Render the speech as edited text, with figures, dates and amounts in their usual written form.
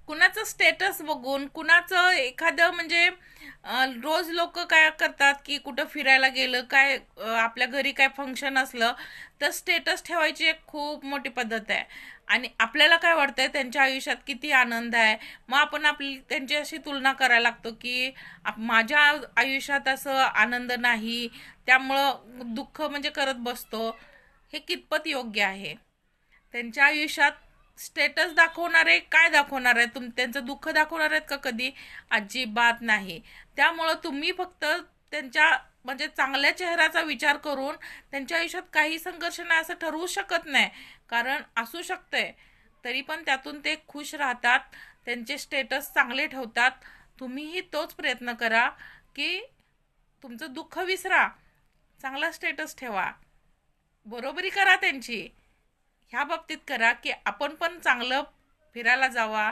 कुणाचं स्टेटस बघून कुणाचं एखादं म्हणजे रोज लोक काय करतात की कुठं फिरायला गेलं काय आपल्या घरी काय फंक्शन असलं तर स्टेटस ठेवायची एक खूप मोठी पद्धत आहे. आणि आपल्याला काय वाटतंय त्यांच्या आयुष्यात किती आनंद आहे, मग आपण आपली त्यांची अशी तुलना करायला लागतो की माझ्या आयुष्यात असं आनंद नाही, त्यामुळं दुःख म्हणजे करत बसतो. हे कितपत योग्य आहे? त्यांच्या आयुष्यात स्टेटस दाखवणारे काय दाखवणार आहे, त्यांचं दुःख दाखवणार आहेत का कधी? अजिबात नाही. त्यामुळं तुम्ही फक्त त्यांच्या म्हणजे चांगल्या चेहऱ्याचा विचार करून त्यांच्या आयुष्यात काही संघर्ष नाही असं ठरवू शकत नाही. कारण असू शकतंय, तरी पण त्यातून ते खुश राहतात, त्यांचे स्टेटस चांगले ठेवतात. तुम्हीही तोच प्रयत्न करा की तुमचं दुःख विसरा, चांगला स्टेटस ठेवा, बरोबरी करा त्यांची. ह्या बाबतीत करा की आपण पण चांगलं फिरायला जावा.